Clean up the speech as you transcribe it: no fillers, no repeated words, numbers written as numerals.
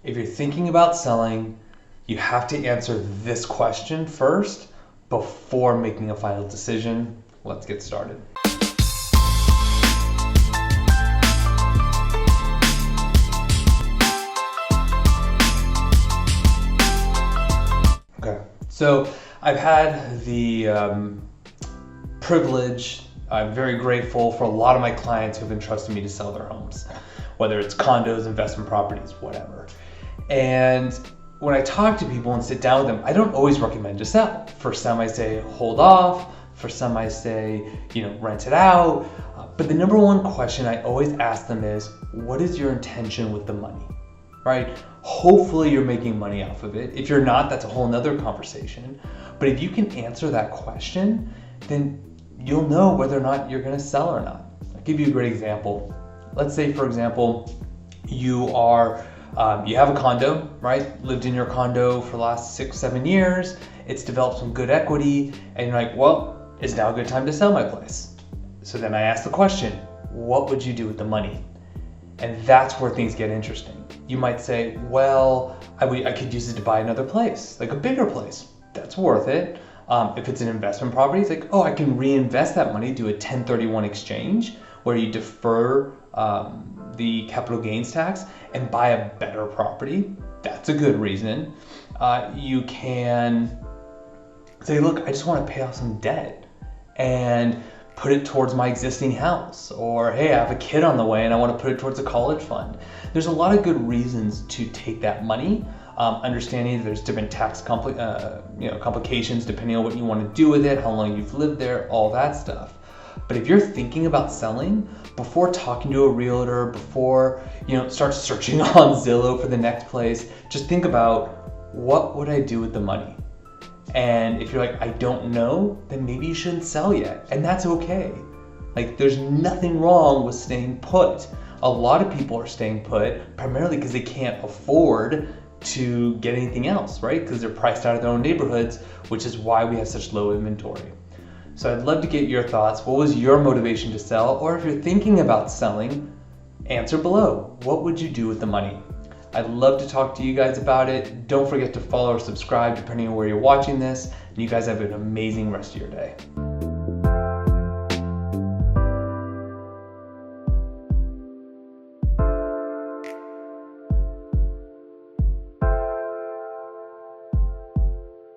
If you're thinking about selling, you have to answer this question first before making a final decision. Let's get started. Okay, so I've had the privilege, I'm very grateful for a lot of my clients who've entrusted me to sell their homes, whether it's condos, investment properties, whatever. And when I talk to people and sit down with them, I don't always recommend to sell. For some I say hold off, for some I say, rent it out. But the number one question I always ask them is, what is your intention with the money, right? Hopefully you're making money off of it. If you're not, that's a whole nother conversation. But if you can answer that question, then you'll know whether or not you're gonna sell or not. I'll give you a great example. Let's say, for example, you have a condo, right? Lived in your condo for the last 6-7 years. It's developed some good equity, and you're like, well, is now a good time to sell my place? So then I ask the question, what would you do with the money? And that's where things get interesting. You might say, well, I could use it to buy another place, like a bigger place. That's worth it. If it's an investment property, it's like, I can reinvest that money, do a 1031 exchange where you defer the capital gains tax and buy a better property. That's a good reason. You can say, look, I just want to pay off some debt and put it towards my existing house. Or, hey, I have a kid on the way and I want to put it towards a college fund. There's a lot of good reasons to take that money. Understanding that there's different tax complications depending on what you want to do with it, how long you've lived there, all that stuff. But if you're thinking about selling, before talking to a realtor, before start searching on Zillow for the next place, just think about, what would I do with the money? And if you're like, I don't know, then maybe you shouldn't sell yet. And that's okay. Like, there's nothing wrong with staying put. A lot of people are staying put primarily because they can't afford to get anything else, right? Because they're priced out of their own neighborhoods, which is why we have such low inventory. So I'd love to get your thoughts. What was your motivation to sell? Or if you're thinking about selling, answer below. What would you do with the money? I'd love to talk to you guys about it. Don't forget to follow or subscribe depending on where you're watching this. And you guys have an amazing rest of your day.